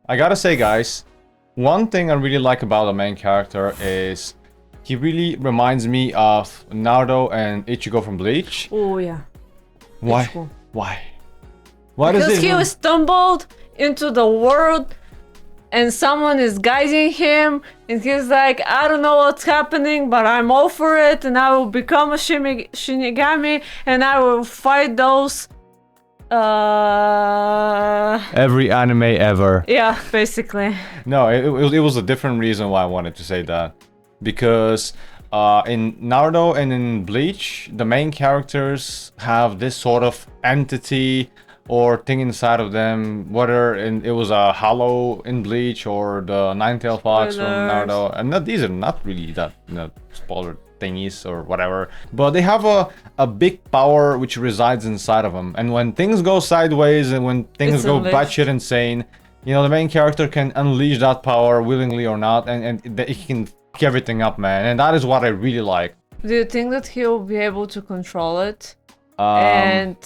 I gotta say, guys, one thing I really like about the main character is he really reminds me of Naruto and Ichigo from Bleach. Oh yeah. Why? Ichigo. Why? Why Because does it? he was stumbled into the world and someone is guiding him and he's like, I don't know what's happening, but I'm all for it and I will become a Shinigami and I will fight those Every anime ever. yeah, basically. No, it was a different reason why I wanted to say that. Because in Naruto and in Bleach, the main characters have this sort of entity or thing inside of them, whether it was a hollow in Bleach or the nine-tailed fox from Spoilers. Naruto. And these are not really that spoiler thingies or whatever, but they have a big power which resides inside of them. And when things go sideways and when things It's go unleashed. batshit insane, you know, the main character can unleash that power willingly or not, and he can fuck everything up, man. And that is what I really like. Do you think that he'll be able to control it? And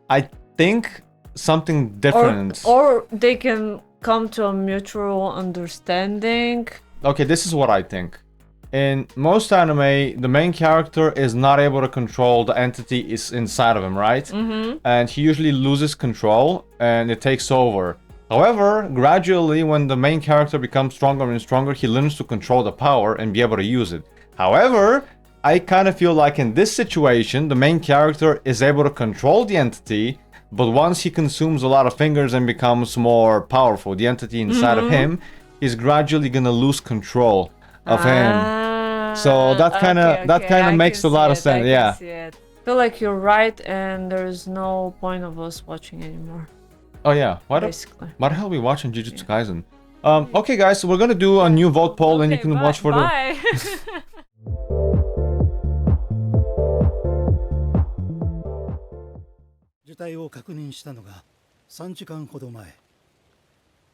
I think something different. or they can come to a mutual understanding. Okay, this is what I think. In most anime, the main character is not able to control the entity is inside of him, right? Mm-hmm. And he usually loses control and it takes over. However, gradually, when the main character becomes stronger and stronger, he learns to control the power and be able to use it. However, I kind of feel like in this situation, the main character is able to control the entity, but once he consumes a lot of fingers and becomes more powerful, the entity inside of him is gradually gonna lose control of him. So that kind of makes a lot of sense. Yeah. I feel like you're right, and there's no point of us watching anymore. Oh yeah. Why the hell are we watching Jujutsu Kaisen? Okay, guys. So we're gonna do a new vote poll, and you can watch for the. Bye. 事態を確認したのが3時間ほど前。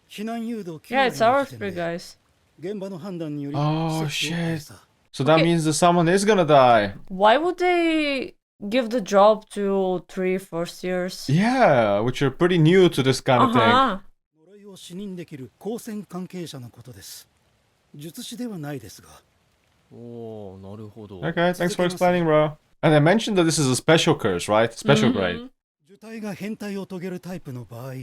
避難誘導 yeah, it's our three guys. 現場の判断により Oh 接種を shit. さ So that means that someone is gonna die. Why would they give the job to 3 first years? Yeah, which are pretty new to this kind of thing. 呪いを視認できる光線関係者のことです。術師ではないですが。 Okay, thanks for explaining, bro. And I mentioned that this is a special curse, right? Special grade. 呪体が変態を遂げるタイプの場合、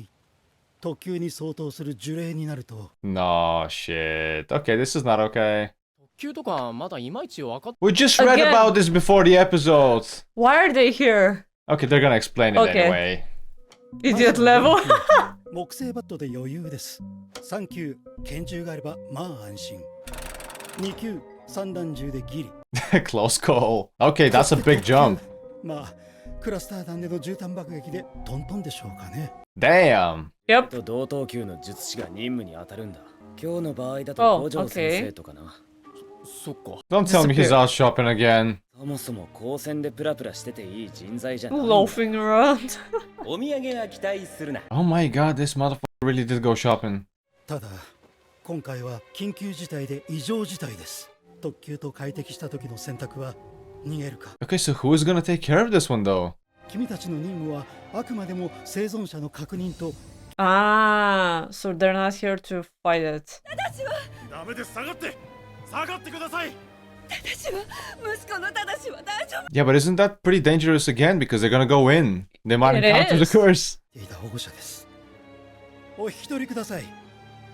特級に相当する呪霊になると。 No shit. Okay, this is not okay. 級とかまだいまいち分かっ We just read Again. about this before the episode. Why are they here? Okay, they're gonna explain it Okay. anyway. Idiot level. 木製バットで余裕です。3級拳銃があればまあ安心。2級散弾銃でギリ。 Close call. Okay, that's a big jump. まあクラスター弾での絨毯爆撃でトントンでしょうかね。 Damn. Yep. と同等級の術師が任務に当たるんだ。今日の場合だと五条先生とかな。そっか Don't tell me he's out shopping again. そもそも高専でプラプラしてていい人材じゃない。 Loafing around. お土産は期待するな。 Oh my god, this motherfucker really did go shopping. ただ今回は緊急事態で異常事態です。特急と快適した時の選択は逃げるか。 Okay, so who is gonna take care of this one though? 君たちの任務はあくまでも生存者の確認と。 Ah, so they're not here to fight it. ダメです下がって下がってください。 Yeah, but isn't that pretty dangerous again? Because they're gonna go in. They might It encounter the is. curse. いた保護者です。お引き取りください。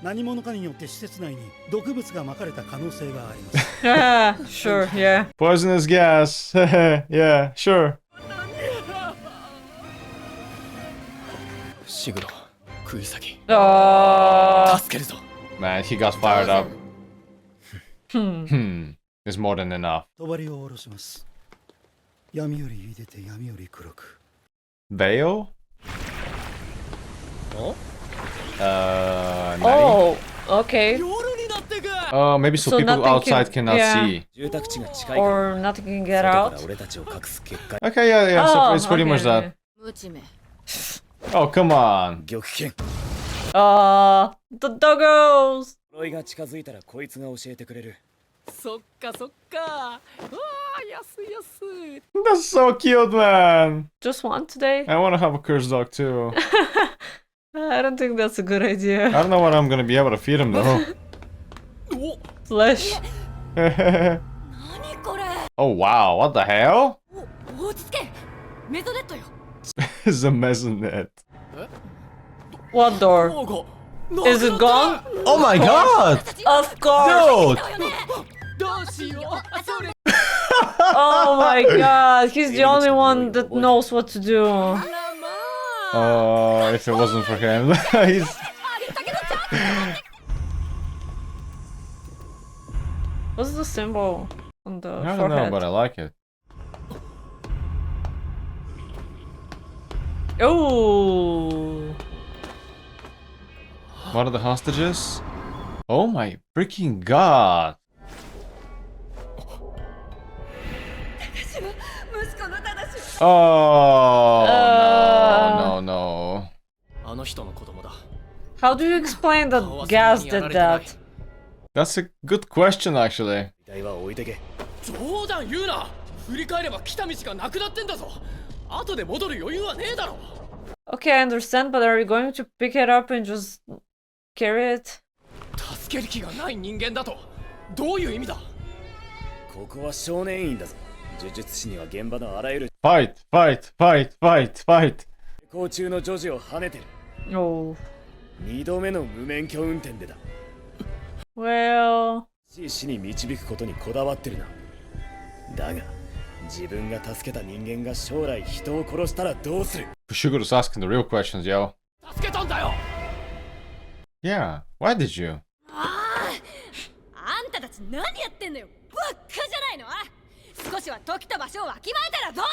何者かによって施設内に毒物が撒かれた可能性があります。 Ah, sure, yeah. Poisonous gas. Yeah, sure. シグロ食い先 Oh. 助けるぞ Man, he got fired up. It's more than enough. 帳を下ろします。闇より入れて闇より黒く。 Veil? お Nani? Oh, okay. 夜になってか Maybe so So people nothing outside can- cannot yeah. see. 住宅地が近いから Or nothing can get 外から out. 俺たちを隠す結果。 Okay, yeah, so Oh, it's pretty much okay. that. Oh, come on. 玉剣。 The doggos. 呪いが近づいたらこいつが教えてくれる。そっかそっかうわー安い安い That's so cute, man. Just one today. I want to have a cursed dog too. I don't think that's a good idea. I don't know when I'm gonna be able to feed him though. Flesh. Oh wow, what the hell? 落ち着けメゾネットよ It's a mesonet. What door? もう Is it gone? Oh my god! Of course! Dude! どうしようそれ Oh my god, he's the only one that knows what to do. あらまあ Oh, if it wasn't for him. He's... What's the symbol on the I don't forehead? know, but I like it. Oh! What are the hostages? Oh my freaking god! 息子の正し Oh no, no, no. あの人の子供だ How do you explain that Gas did that? That's a good question, actually. 遺体は置いてけ冗談言うな振り返れば来た道がなくなってんだぞ後で戻る余裕はねえだろ Okay, I understand, but are you going to pick it up and just carry it? 助ける気がない人間だとどういう意味だここは少年院だぞ呪術師には現場のあらゆる Fight, fight, fight, fight, fight. 飛行中の女児を跳ねてる Oh. 2度目の無免許運転でだ Well... 死に導くことにこだわってるなだが自分が助けた人間が将来人を殺したらどうする Fushiguro's asking the real questions, yo. 助けたんだよ Yeah, why did you? あんたたち何やってんのよばっかじゃないの少しは時と場所をわきまえたらどう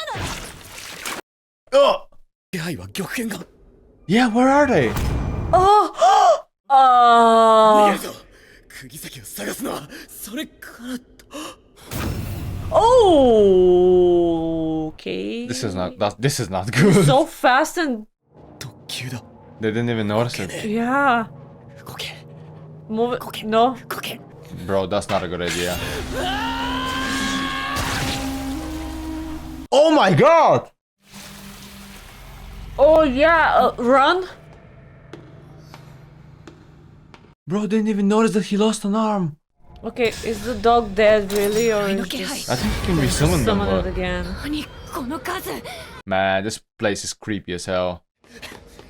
なの Oh! 気配は玉剣が Yeah, where are they? Oh! 逃げ Oh! るぞ釘先を探すのはそれから Oh! Okay. This is not good. So fast and... 特急だ They didn't even notice it. Yeah. 動け Move it. No. 動け Bro, that's not a good idea. Oh my god! Oh yeah, run. Bro, didn't even notice that he lost an arm. Okay, is the dog dead really, or is just I think he can resummon them, summon it but... again? 何この数 Man, this place is creepy as hell.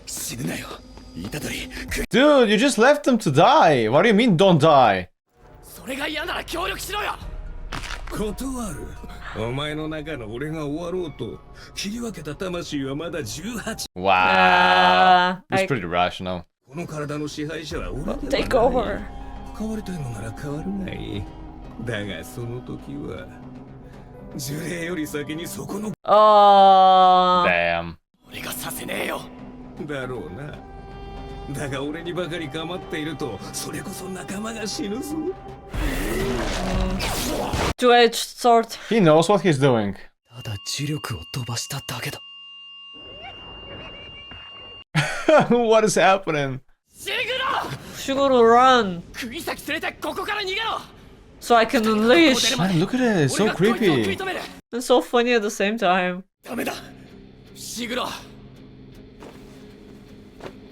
死ぬなよ虎杖 Dude, you just left them to die! What do you mean, don't die? それが嫌なら協力しろよ断るお前の中の俺が終わろうと切り分けた魂はまだ18 Wow. It's I pretty rational. この体の支配者は俺ではない take over. 変わりたいのなら変わるがいいだがその時は呪霊より先にそこの Oh. Damn. 俺がさせねえよだろうなだが俺にばかり構っているとそれこそ仲間が死ぬぞ Two-edged sword. He knows what he's doing. ただ磁力を飛ばしただけだ What is happening? シグロ Shiguru, run, 釘先連れてここから逃げろ so I can unleash. Man, look at it. It's 俺 so がこいつを食い creepy. 止める It's so funny at the same time. ダメだシグロ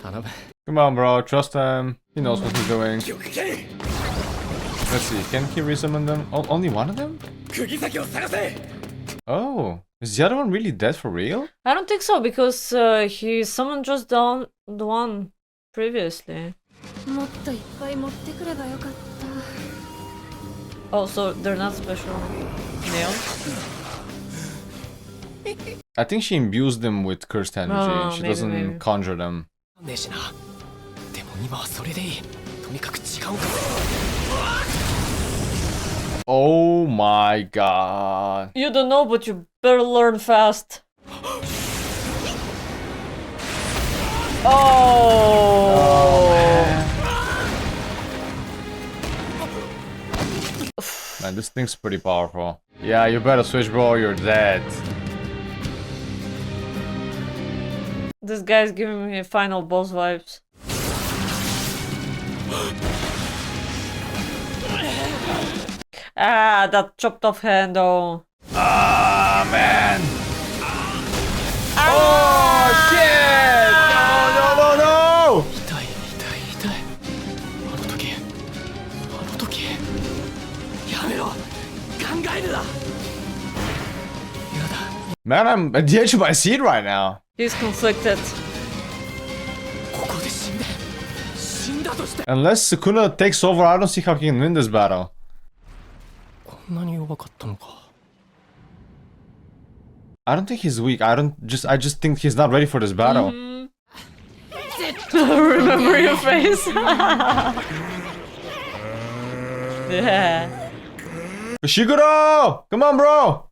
頼む Come on, bro. Trust him. He knows what he's doing. 玉剣 Let's see. Can he resummon them? Only one of them? 釘先を探せ Oh. Is the other one really dead for real? I don't think so because he summoned just the one previously. もっといっぱい持ってくればよかった Oh, so they're not special nails? I think she imbues them with cursed energy. Oh, She maybe, doesn't maybe. conjure them. ねえしなでも今はそれでいいとにかく時間を稼 Oh my god. You don't know, but you better learn fast. Man, this thing's pretty powerful. Yeah, you better switch, bro, or you're dead. This guy's giving me final boss vibes. Ah, that chopped off hand though. Ah, man. Oh, shit! No, no, no, no! Man, I'm at the edge of my seat right now. He's conflicted. ここで死んだとして Unless Sukuna takes over, I don't see how he can win this battle. こんなに弱かったのか I don't think he's weak. I just think he's not ready for this battle. Remember your face? Yeah. Shiguro! Come on, bro!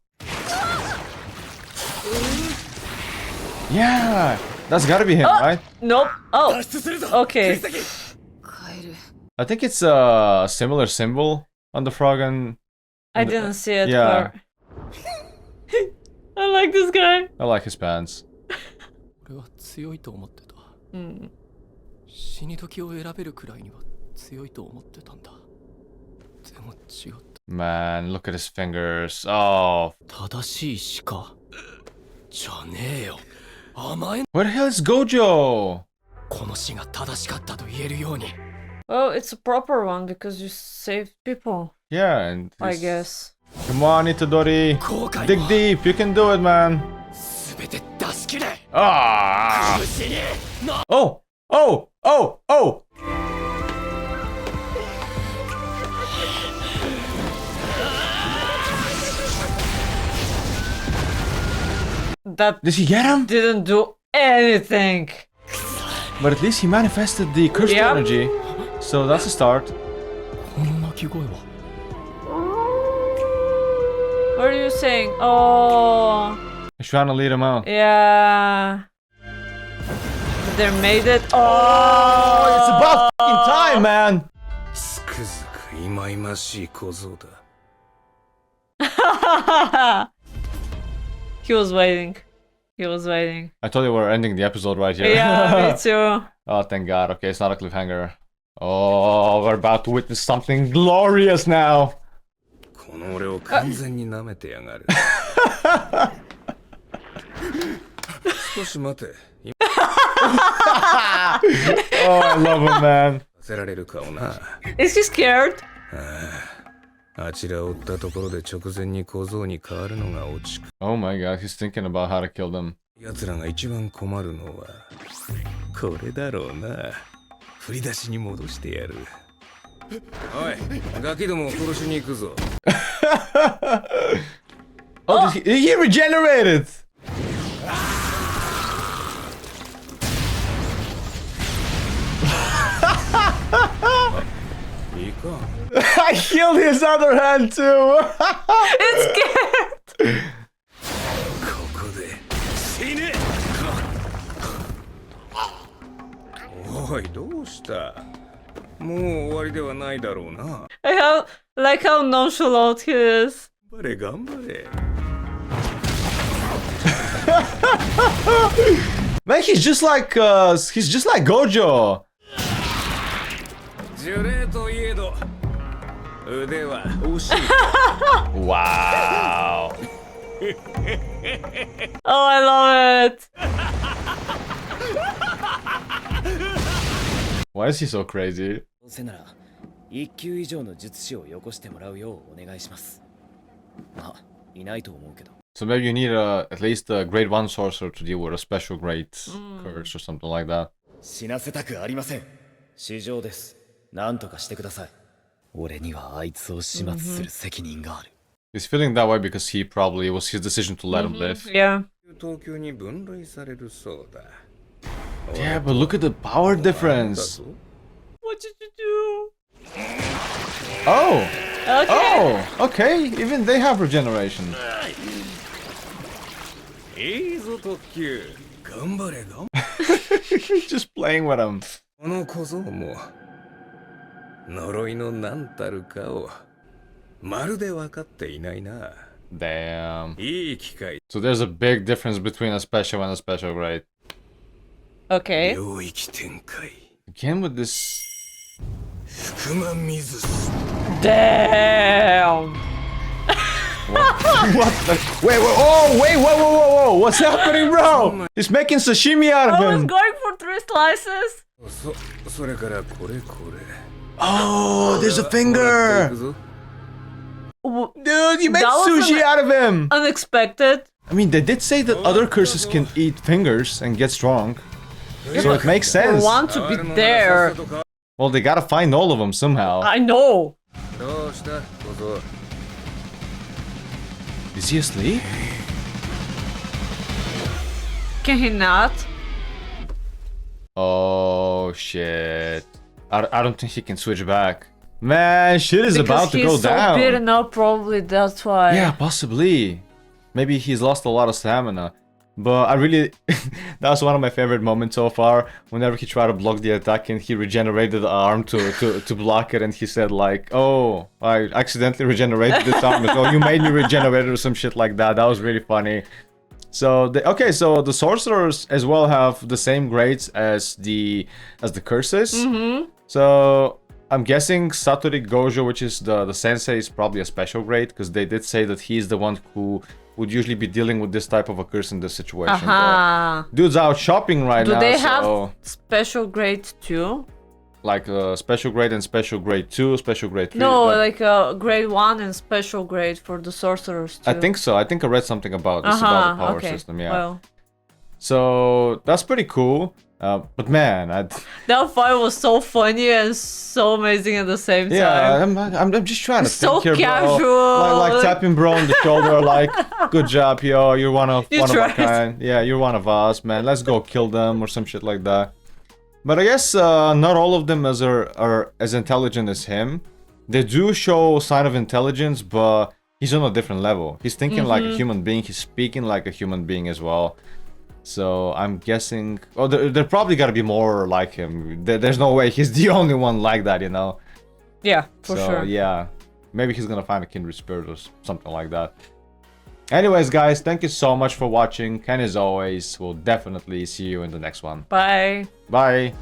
Yeah! That's gotta be him, right? Nope. Oh. Okay. I think it's a similar symbol on the frog and... I didn't see it. Yeah. But I like this guy. I like his pants. 俺は強いと思ってた、死に時を選べるくらいには強いと思ってたんだでも違った Man, look at his fingers. Oh. 正しいしかじゃねえよ甘え Where the hell is Gojo? この死が正しかったと言えるように Well, it's a proper one because you saved people. Yeah, and I he's- guess. Come on, Itadori. Dig deep. You can do it, man. 全て出し切れ Ah! 死に Oh! Oh! Oh! Oh! That Did he get him? didn't do anything. But at least he manifested the cursed Yep. energy. So that's a start. この鳴き声は What are you saying? Oh, He's trying to lead him out. yeah. They made it. Oh, it's about fucking time, man! つくづく忌々しい小僧だ。 He was waiting. He was waiting. I told you we're ending the episode right here. Yeah, me too. Oh, thank God. Okay, it's not a cliffhanger. Oh, we're about to witness something glorious now. この俺を完全に舐めてやがる。少し待て。今 Oh, I love him, man. させられるかをな。 Is he scared? あちらを追ったところで直前に小僧に変わるのが落ちく。 Oh my God, he's thinking about how to kill them. 奴らが一番困るのはこれだろうな。振り出しに戻してやる。おい、ガキどもを殺しに行くぞ。Oh, did he regenerated! I killed his other hand too! It's scared. ここで死ね。おい、どうした？もう終わりではないだろうな。I like how nonchalant he is. 頑張れ頑張れ。Man, he's just like Gojo. 呪霊といえど腕は惜しい。 Wow. Oh, I love it. Why is he so crazy? どうせなら1級以上の術師をよこしてもらうようお願いします。まあ、いないと思うけど。 So maybe you need at least a grade 1 sorcerer to deal with a special grade curse or something like that. 死なせたくありません。市場です。なんとかしてください。俺にはあいつを始末する責任がある。 He's feeling that way because it was his decision to let him live. Yeah. 東京に分類されるそうだ。 Yeah, but look at the power difference. What did you do? Oh! Okay. Oh! Okay, even they have regeneration. いいぞ特急。頑張れ頑張れ。 Just playing with him. この小僧も呪いの何たるかをまるで分かっていないな。 Damn. いい機会。 So there's a big difference between a special and a special grade. Okay. 領域展開。 Again with this. 福間水す。 Damn. What the? Wait, whoa, whoa! What's happening, bro? He's making sashimi out of I was him. going for 3 slices. それからこれこれ。 Oh, there's a finger. Dude, W- Dude, you made That was sushi an- out of him. Unexpected. I mean, they did say that other curses can eat fingers and get strong. So it makes I sense. want to be there. Well, they gotta find all of them somehow. I know. どうした小僧 Is he asleep? Can he not? Oh shit. I don't think he can switch back. Man, shit is about to go Because he's so down. beaten up, probably that's why. Yeah, possibly. Maybe he's lost a lot of stamina. But I really... that was one of my favorite moments so far. Whenever he tried to block the attack and he regenerated the arm to block it, and he said like, oh, I accidentally regenerated this arm. Oh, you made me regenerate it or some shit like that. That was really funny. So, okay, so the sorcerers as well have the same grades as the curses. So... I'm guessing Satoru Gojo, which is the sensei, is probably a special grade, because they did say that he's the one who would usually be dealing with this type of a curse in this situation. But dude's out shopping right now. Do they so, have special grade too? like special grade and special grade 2, special grade 3? No, like, like grade 1 and special grade for the sorcerers too. I think so. I think I read something about this, about the power system, yeah. Well, So that's pretty cool. But man, that fight was so funny and so amazing at the same time. yeah, I'm just trying to So think here, casual. bro. Like tapping bro on the shoulder, like, good job, yo, you're one of a tried. kind. Yeah, you're one of us, man. Let's go kill them or some shit like that. But I guess not all of them are as intelligent as him. They do show sign of intelligence, but he's on a different level. He's thinking like a human being. He's speaking like a human being as well. So I'm guessing... Oh, there probably gotta be more like him. There's no way he's the only one like that, you know? Yeah, for So, sure. yeah. Maybe he's gonna find a kindred spirit or something like that. Anyways, guys, thank you so much for watching. And as always, we'll definitely see you in the next one. Bye. Bye!